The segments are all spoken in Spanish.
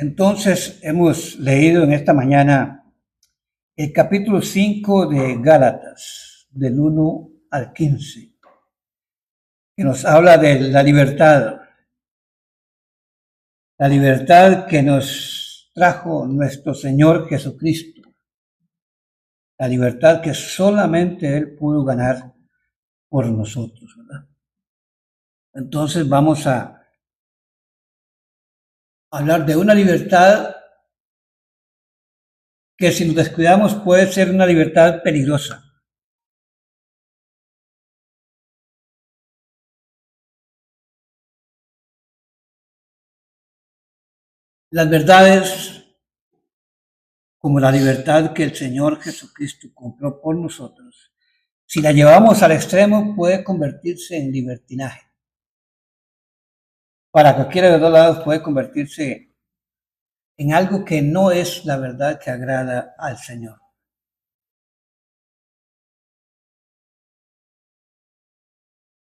Entonces, hemos leído en esta mañana el capítulo 5 de Gálatas, del 1 al 15, que nos habla de la libertad que nos trajo nuestro Señor Jesucristo, la libertad que solamente Él pudo ganar por nosotros, ¿verdad? Entonces vamos a hablar de una libertad que si nos descuidamos puede ser una libertad peligrosa. Las verdades como la libertad que el Señor Jesucristo compró por nosotros, si la llevamos al extremo puede convertirse en libertinaje. Para cualquiera de los dos lados puede convertirse en algo que no es la verdad que agrada al Señor.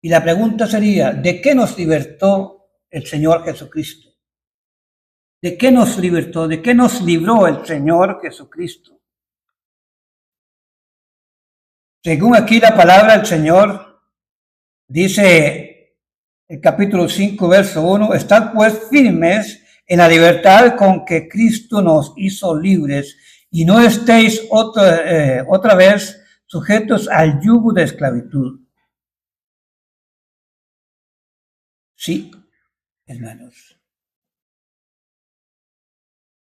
Y la pregunta sería, ¿de qué nos libertó el Señor Jesucristo? ¿De qué nos libertó? ¿De qué nos libró el Señor Jesucristo? Según aquí la palabra del Señor, dice el capítulo 5, verso 1, estad pues firmes en la libertad con que Cristo nos hizo libres y no estéis otra vez sujetos al yugo de esclavitud. Sí, hermanos.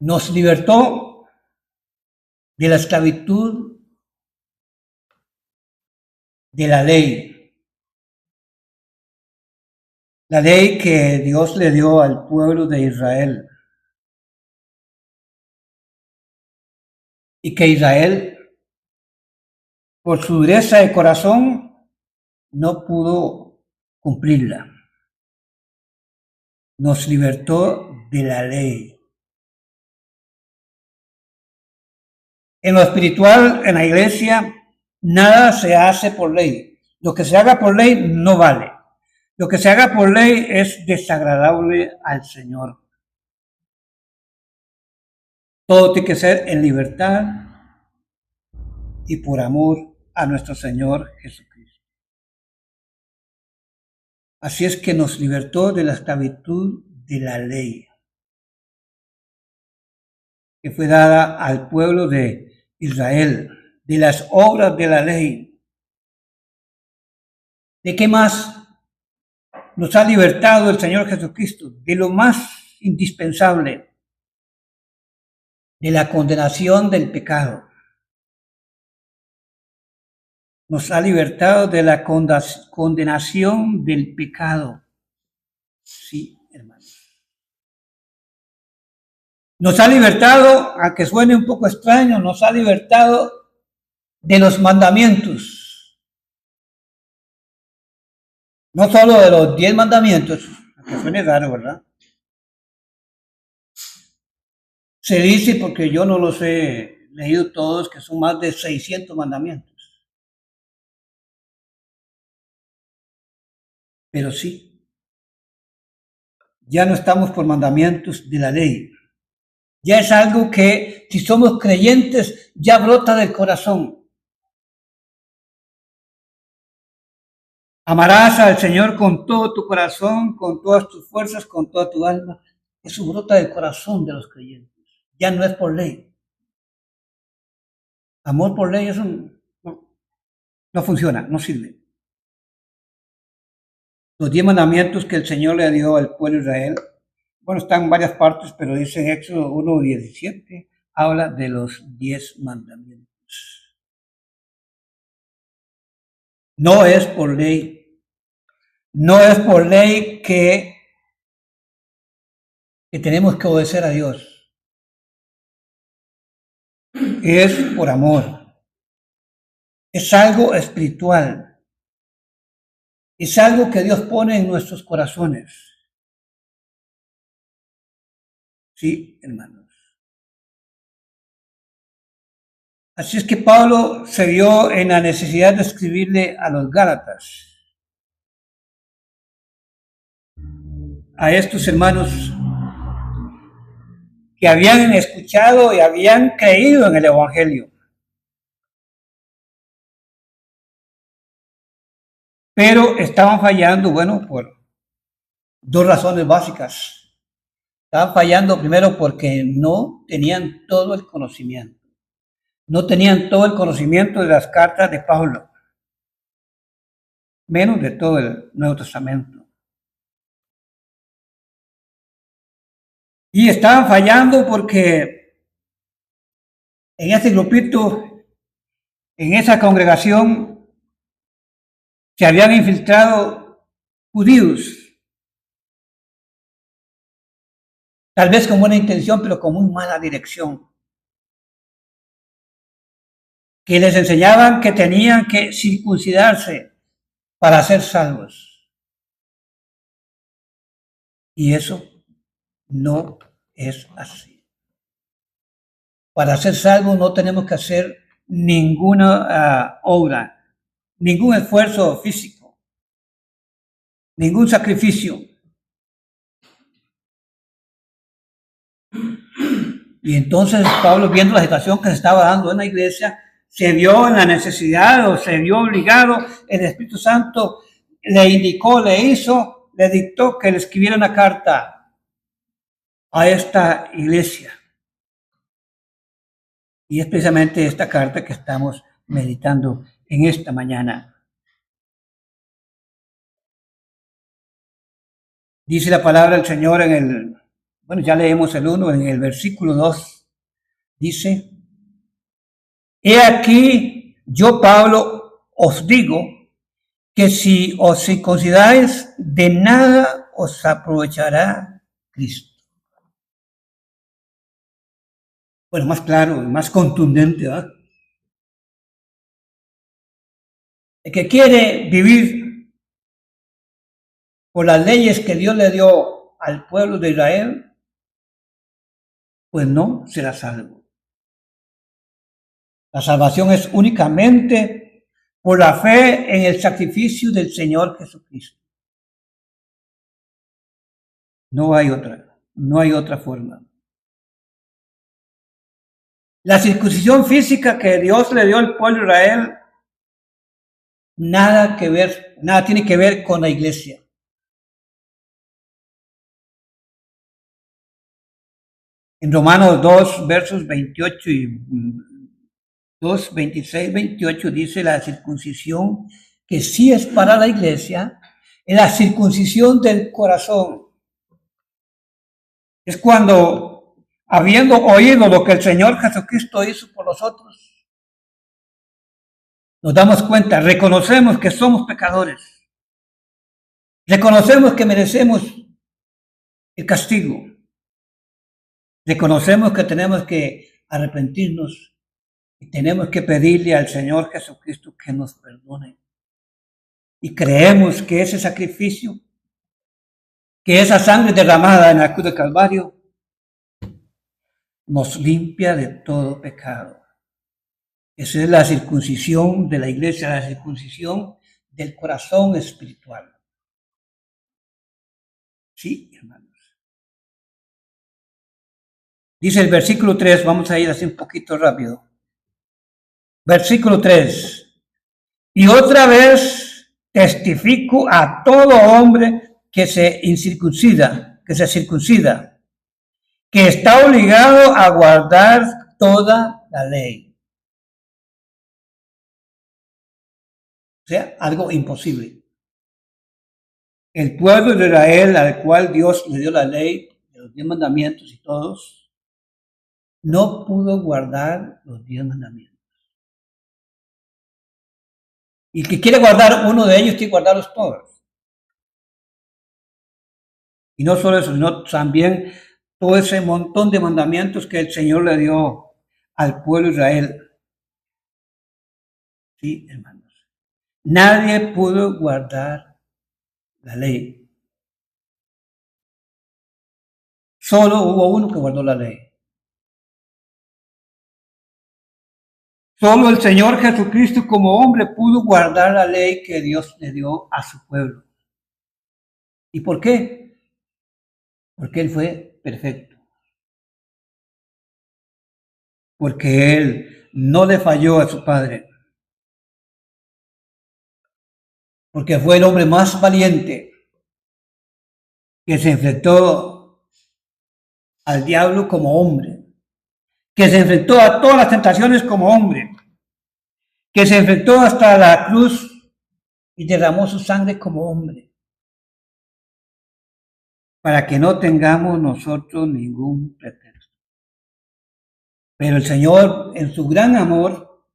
Nos libertó de la esclavitud de la ley. La ley que Dios le dio al pueblo de Israel. Y que Israel, por su dureza de corazón, no pudo cumplirla. Nos libertó de la ley. En lo espiritual, en la iglesia, nada se hace por ley. Lo que se haga por ley no vale. Lo que se haga por ley es desagradable al Señor. Todo tiene que ser en libertad y por amor a nuestro Señor Jesucristo. Así es que nos libertó de la esclavitud de la ley, que fue dada al pueblo de Israel, de las obras de la ley. ¿De qué más nos ha libertado el Señor Jesucristo? De lo más indispensable, de la condenación del pecado. Nos ha libertado de la condenación del pecado. Sí, hermanos. Nos ha libertado, aunque suene un poco extraño, nos ha libertado de los mandamientos. No solo de los 10 mandamientos, aunque suene raro, ¿verdad? Se dice, porque yo no los he leído todos, que son más de 600 mandamientos. Pero sí, ya no estamos por mandamientos de la ley. Ya es algo que, si somos creyentes, ya brota del corazón. Amarás al Señor con todo tu corazón, con todas tus fuerzas, con toda tu alma. Eso brota del corazón de los creyentes. Ya no es por ley. Amor por ley, eso no funciona, no sirve. Los 10 mandamientos que el Señor le dio al pueblo de Israel, bueno, están en varias partes, pero dice en Éxodo 1:17, habla de los 10 mandamientos. No es por ley. No es por ley que tenemos que obedecer a Dios. Es por amor. Es algo espiritual. Es algo que Dios pone en nuestros corazones. Sí, hermanos. Así es que Pablo se vio en la necesidad de escribirle a los Gálatas, a estos hermanos que habían escuchado y habían creído en el Evangelio. Pero estaban fallando, bueno, por dos razones básicas. Estaban fallando primero porque no tenían todo el conocimiento. No tenían todo el conocimiento de las cartas de Pablo, menos de todo el Nuevo Testamento. Y estaban fallando porque en ese grupito, en esa congregación, se habían infiltrado judíos, tal vez con buena intención, pero con muy mala dirección, que les enseñaban que tenían que circuncidarse para ser salvos. Y eso no es así. Para ser salvos no tenemos que hacer ninguna obra, ningún esfuerzo físico, ningún sacrificio. Y entonces Pablo, viendo la situación que se estaba dando en la iglesia, se vio en la necesidad o se vio obligado. El Espíritu Santo le indicó, le dictó que le escribiera una carta a esta iglesia. Y es precisamente esta carta que estamos meditando en esta mañana. Dice la palabra del Señor ya leemos el 1, en el versículo 2, dice: He aquí, yo Pablo os digo que si os circuncidáis, de nada os aprovechará Cristo. Bueno, más claro y más contundente, ¿verdad? El que quiere vivir por las leyes que Dios le dio al pueblo de Israel, pues no será salvo. La salvación es únicamente por la fe en el sacrificio del Señor Jesucristo. No hay otra forma. La circuncisión física que Dios le dio al pueblo de Israel, nada tiene que ver con la iglesia. En Romanos 2, versos 28 y 2, 26, 28 dice: la circuncisión que sí es para la iglesia, es la circuncisión del corazón. Es cuando, habiendo oído lo que el Señor Jesucristo hizo por nosotros, nos damos cuenta, reconocemos que somos pecadores, reconocemos que merecemos el castigo, reconocemos que tenemos que arrepentirnos y tenemos que pedirle al Señor Jesucristo que nos perdone. Y creemos que ese sacrificio, que esa sangre derramada en la cruz de Calvario, nos limpia de todo pecado. Esa es la circuncisión de la iglesia, la circuncisión del corazón espiritual. Sí, hermanos. Dice el versículo 3, vamos a ir así un poquito rápido. Versículo 3. Y otra vez testifico a todo hombre que se circuncida, que está obligado a guardar toda la ley. O sea, algo imposible. El pueblo de Israel, al cual Dios le dio la ley, de los 10 mandamientos y todos, no pudo guardar los 10 mandamientos. Y el que quiere guardar uno de ellos, tiene que guardarlos todos. Y no solo eso, sino también todo ese montón de mandamientos que el Señor le dio al pueblo de Israel. Sí, hermanos. Nadie pudo guardar la ley. Solo hubo uno que guardó la ley. Solo el Señor Jesucristo como hombre pudo guardar la ley que Dios le dio a su pueblo. ¿Y por qué? Porque Él fue perfecto. porque él no le falló a su padre, porque fue el hombre más valiente que se enfrentó al diablo como hombre, que se enfrentó a todas las tentaciones como hombre, que se enfrentó hasta la cruz y derramó su sangre como hombre, para que no tengamos nosotros ningún pretexto. Pero el Señor, en su gran amor,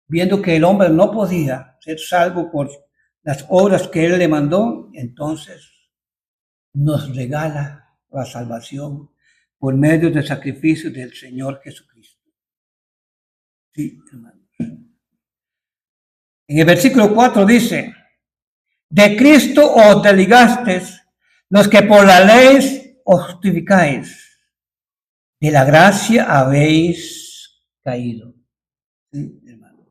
viendo que el hombre no podía ser salvo por las obras que Él le mandó, entonces nos regala la salvación por medio del sacrificio del Señor Jesucristo. Sí, hermanos. En el versículo 4 dice, de Cristo os desligasteis, los que por la ley os justificáis, de la gracia habéis caído. Sí, hermanos.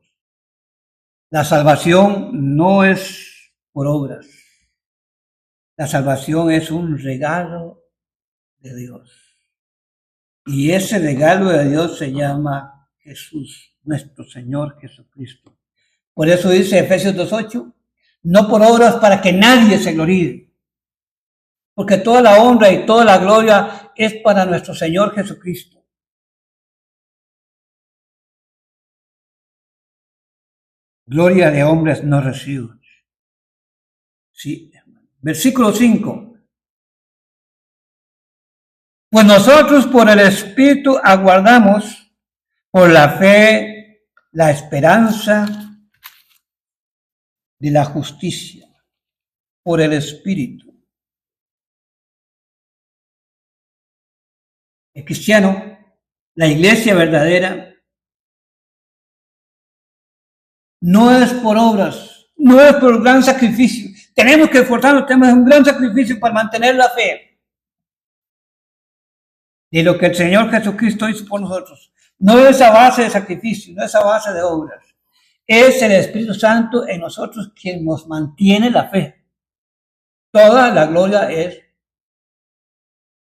La salvación no es por obras. La salvación es un regalo de Dios. Y ese regalo de Dios se llama Jesús, nuestro Señor Jesucristo. Por eso dice Efesios 2:8, no por obras para que nadie se gloríe, porque toda la honra y toda la gloria es para nuestro Señor Jesucristo. Gloria de hombres no recibo. Sí, hermano. Versículo 5. Pues nosotros por el Espíritu aguardamos por la fe, la esperanza de la justicia, por el Espíritu. El cristiano, la iglesia verdadera, no es por obras, no es por gran sacrificio. Tenemos que esforzarnos, tenemos un gran sacrificio para mantener la fe de lo que el Señor Jesucristo hizo por nosotros. No es a base de sacrificio, no es a base de obras. Es el Espíritu Santo en nosotros quien nos mantiene la fe. Toda la gloria es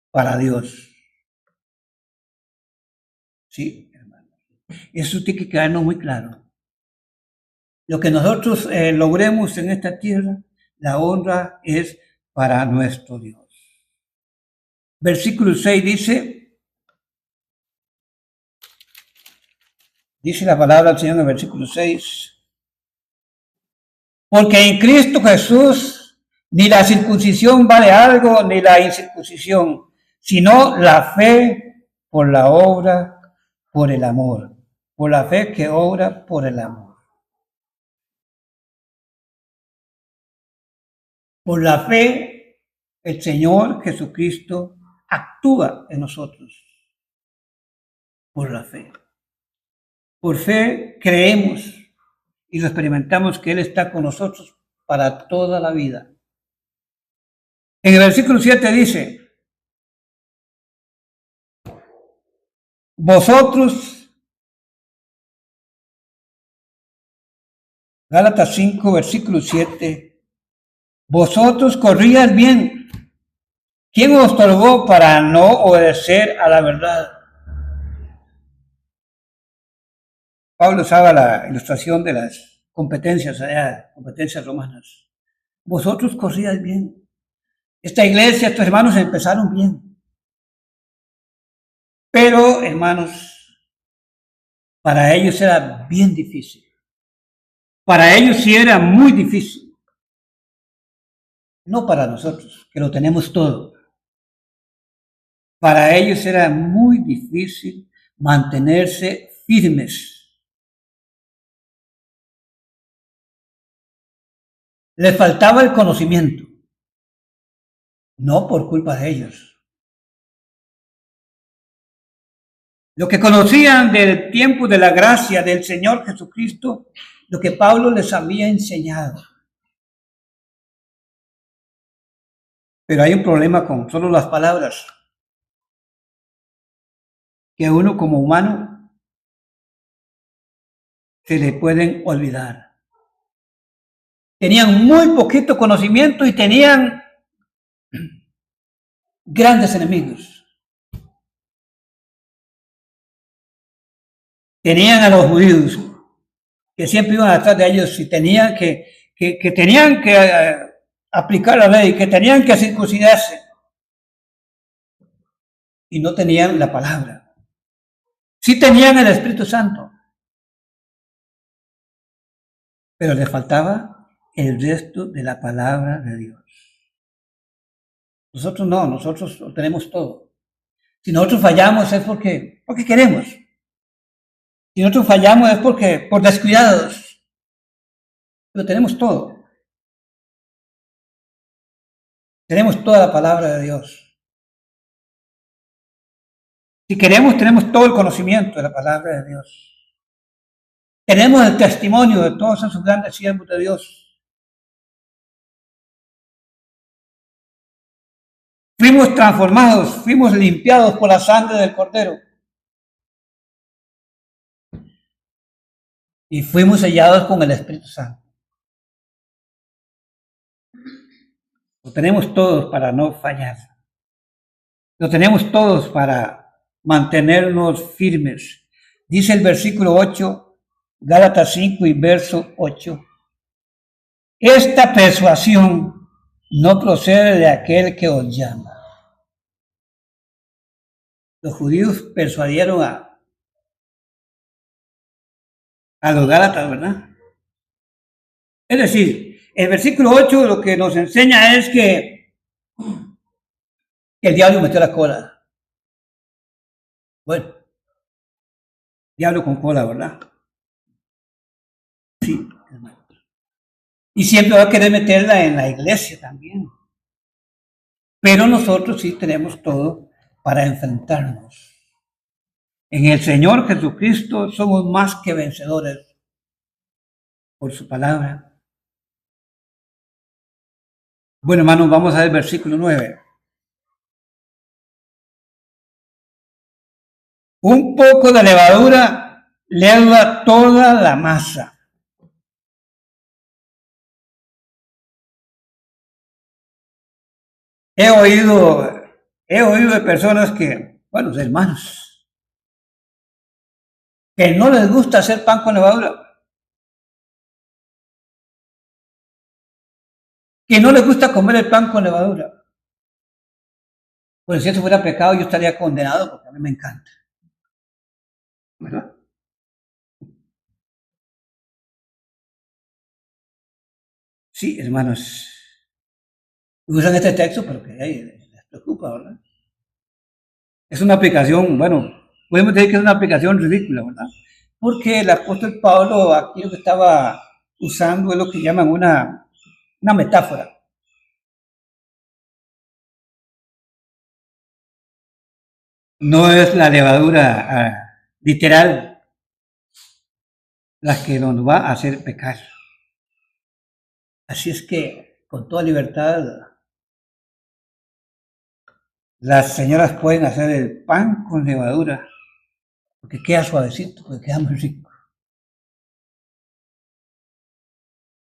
para Dios. Sí, hermano. Eso tiene que quedarnos muy claro. Lo que nosotros logremos en esta tierra, la honra es para nuestro Dios. Versículo 6 dice la palabra del Señor en el versículo 6, porque en Cristo Jesús ni la circuncisión vale algo, ni la incircuncisión, sino la fe por la obra, por el amor, por la fe que obra por el amor. Por la fe, el Señor Jesucristo actúa en nosotros. Por la fe. Por fe creemos y lo experimentamos que Él está con nosotros para toda la vida. En el versículo 7 dice, vosotros, Gálatas 5, versículo 7, vosotros corríais bien. ¿Quién os otorgó para no obedecer a la verdad? Pablo usaba la ilustración de las competencias allá, competencias romanas. Vosotros corríais bien. Esta iglesia, estos hermanos empezaron bien. Pero, hermanos, para ellos era bien difícil. Para ellos sí era muy difícil. No para nosotros, que lo tenemos todo. Para ellos era muy difícil mantenerse firmes. Les faltaba el conocimiento. No por culpa de ellos. Lo que conocían del tiempo de la gracia del Señor Jesucristo, lo que Pablo les había enseñado. Pero hay un problema con solo las palabras, que uno como humano se le pueden olvidar. Tenían muy poquito conocimiento y tenían grandes enemigos. tenían a los judíos, que siempre iban atrás de ellos y tenían que tenían que aplicar la ley, que tenían que circuncidarse, y no tenían la palabra. Sí tenían el Espíritu Santo, pero les faltaba el resto de la palabra de Dios. Nosotros no, nosotros lo tenemos todo. Si nosotros fallamos es porque queremos. Si nosotros fallamos es porque por descuidados. Pero tenemos todo. Tenemos toda la palabra de Dios. Si queremos, tenemos todo el conocimiento de la palabra de Dios. Tenemos el testimonio de todos esos grandes siervos de Dios. Fuimos transformados, fuimos limpiados por la sangre del Cordero. Y fuimos sellados con el Espíritu Santo. Lo tenemos todos para no fallar. Lo tenemos todos para mantenernos firmes. Dice el versículo 8, Gálatas 5 y verso 8. Esta persuasión no procede de aquel que os llama. Los judíos persuadieron a los gálatas, ¿verdad? Es decir, el versículo 8 lo que nos enseña es que el diablo metió la cola. Bueno, diablo con cola, ¿verdad? Sí, hermano. Y siempre va a querer meterla en la iglesia también. Pero nosotros sí tenemos todo para enfrentarnos. En el Señor Jesucristo somos más que vencedores por su palabra. Bueno, hermanos, vamos a ver el versículo 9. Un poco de levadura leuda toda la masa. He oído de personas que, bueno, de hermanos, que no les gusta hacer pan con levadura. Que no les gusta comer el pan con levadura. Pues si eso fuera pecado, yo estaría condenado porque a mí me encanta. ¿Verdad? Sí, hermanos. Usan este texto, pero que les preocupa, ¿verdad? Es una aplicación, bueno, podemos decir que es una aplicación ridícula, ¿verdad? Porque el apóstol Pablo aquí lo que estaba usando es lo que llaman una metáfora. No es la levadura literal la que nos va a hacer pecar. Así es que, con toda libertad, las señoras pueden hacer el pan con levadura, porque queda suavecito, porque queda muy rico.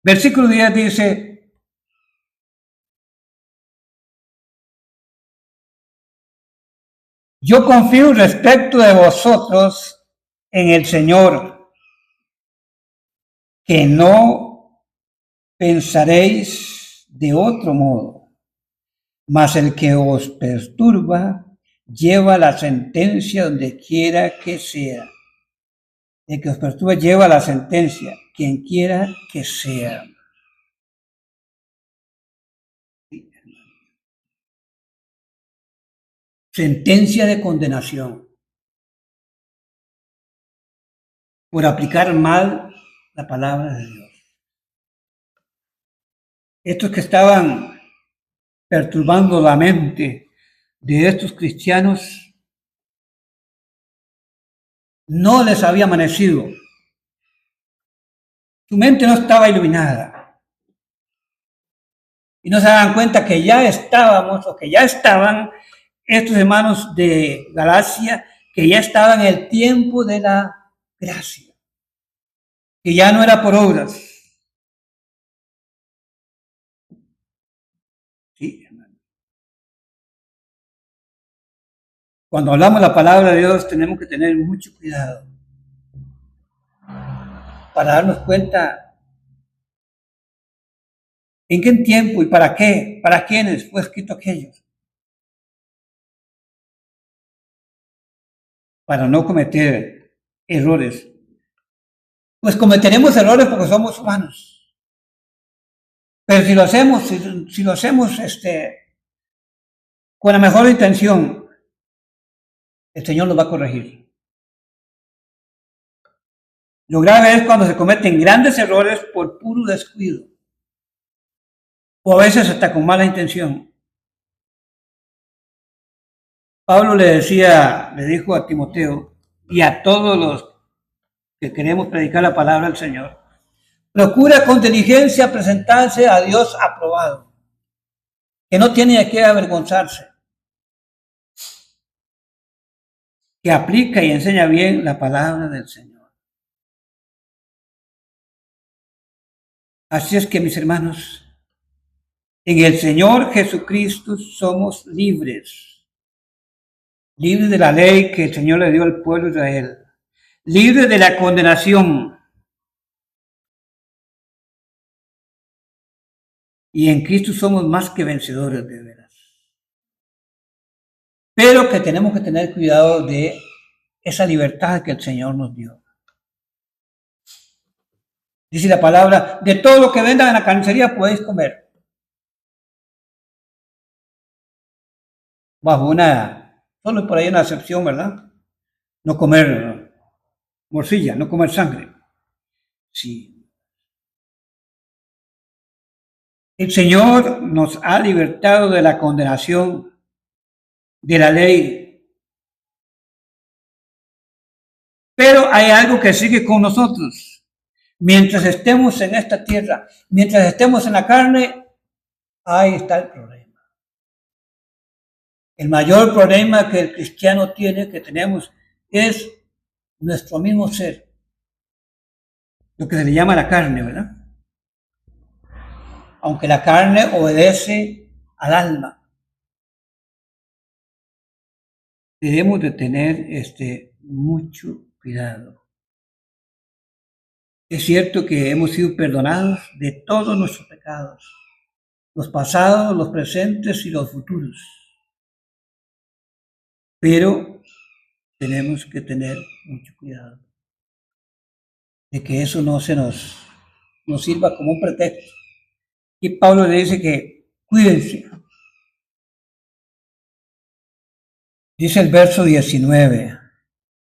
Versículo 10 dice, yo confío respecto de vosotros en el Señor, que no pensaréis de otro modo, mas el que os perturba lleva la sentencia donde quiera que sea. El que os perturba lleva la sentencia, quien quiera que sea. Sentencia de condenación por aplicar mal la palabra de Dios. Estos que estaban perturbando la mente de estos cristianos no les había amanecido. Su mente no estaba iluminada. Y no se daban cuenta que ya estábamos, o que ya estaban estos hermanos de Galacia, que ya estaban en el tiempo de la gracia, que ya no era por obras. Sí, hermano. Cuando hablamos la palabra de Dios tenemos que tener mucho cuidado. para darnos cuenta en qué tiempo y para qué, para quiénes fue escrito aquello. Para no cometer errores. Pues cometeremos errores porque somos humanos. Pero si lo hacemos, si lo hacemos con la mejor intención, el Señor nos va a corregir. Lo grave es cuando se cometen grandes errores por puro descuido. O a veces hasta con mala intención. Pablo le dijo a Timoteo y a todos los que queremos predicar la palabra del Señor, procura con diligencia presentarse a Dios aprobado, que no tiene de qué avergonzarse, que aplica y enseña bien la palabra del Señor. Así es que, mis hermanos, en el Señor Jesucristo somos libres de la ley que el Señor le dio al pueblo de Israel, libres de la condenación. Y en Cristo somos más que vencedores, de veras. Pero que tenemos que tener cuidado de esa libertad que el Señor nos dio. Dice la palabra, de todo lo que vendan en la carnicería podéis comer. Bajo solo por ahí una excepción, ¿verdad? No comer morcilla, no comer sangre. Sí. El Señor nos ha libertado de la condenación de la ley. Pero hay algo que sigue con nosotros. Mientras estemos en esta tierra, mientras estemos en la carne, ahí está el problema. El mayor problema que el cristiano tiene, que tenemos, es nuestro mismo ser. Lo que se le llama la carne, ¿verdad? Aunque la carne obedece al alma. Debemos de tener mucho cuidado. Es cierto que hemos sido perdonados de todos nuestros pecados, los pasados, los presentes y los futuros. Pero tenemos que tener mucho cuidado de que eso no nos sirva como un pretexto. Y Pablo le dice que cuídense. Dice el verso 19.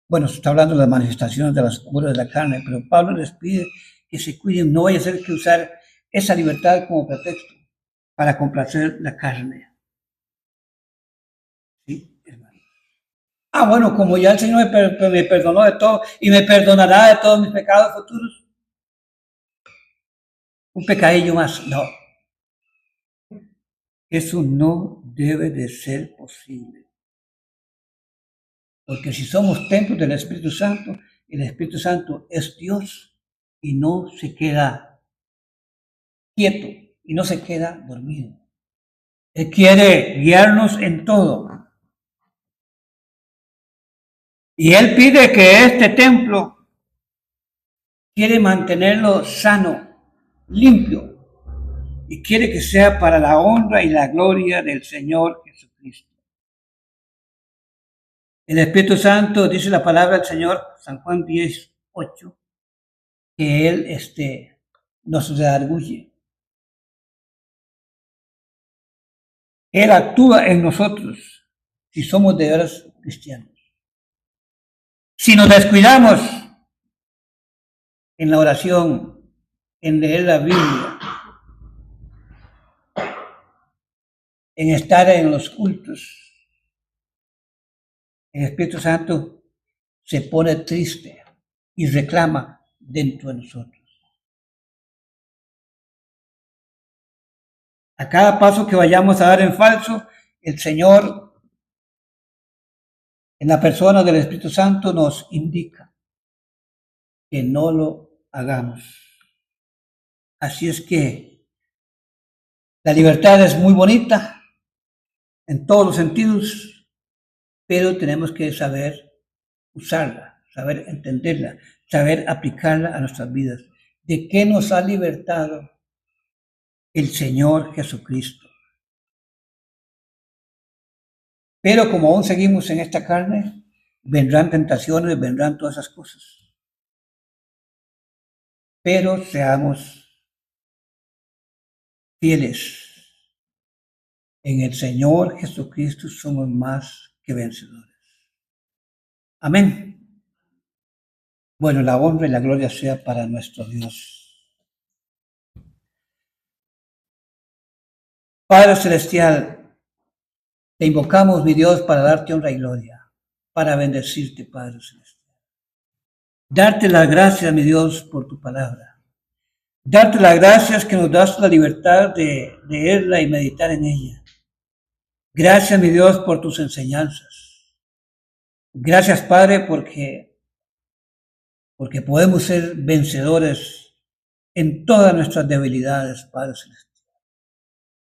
Bueno, se está hablando de las manifestaciones de las obras de la carne, pero Pablo les pide que se cuiden. No vaya a ser que usar esa libertad como pretexto para complacer la carne. ¿Sí, hermano? Bueno, como ya el Señor me perdonó de todo y me perdonará de todos mis pecados futuros. Un pecadillo más. No. Eso no debe de ser posible. Porque si somos templos del Espíritu Santo, el Espíritu Santo es Dios y no se queda quieto y no se queda dormido. Él quiere guiarnos en todo. Y Él pide que este templo quiere mantenerlo sano, limpio, y quiere que sea para la honra y la gloria del Señor Jesucristo. El Espíritu Santo, dice la palabra del Señor, San Juan 10:8, que Él nos redarguye. Él actúa en nosotros si somos de veras cristianos. Si nos descuidamos en la oración, en leer la Biblia, en estar en los cultos, el Espíritu Santo se pone triste y reclama dentro de nosotros. A cada paso que vayamos a dar en falso, el Señor, en la persona del Espíritu Santo, nos indica que no lo hagamos. Así es que la libertad es muy bonita en todos los sentidos, pero tenemos que saber usarla, saber entenderla, saber aplicarla a nuestras vidas. ¿De qué nos ha libertado el Señor Jesucristo? Pero como aún seguimos en esta carne, vendrán tentaciones, vendrán todas esas cosas. Pero seamos fieles. En el Señor Jesucristo somos más que vencedores. Amén. Bueno, la honra y la gloria sea para nuestro Dios. Padre Celestial, te invocamos, mi Dios, para darte honra y gloria, para bendecirte, Padre Celestial. Darte las gracias, mi Dios, por tu palabra. Darte las gracias que nos das la libertad de leerla y meditar en ella. Gracias, mi Dios, por tus enseñanzas. Gracias, Padre, porque podemos ser vencedores en todas nuestras debilidades, Padre Celestial.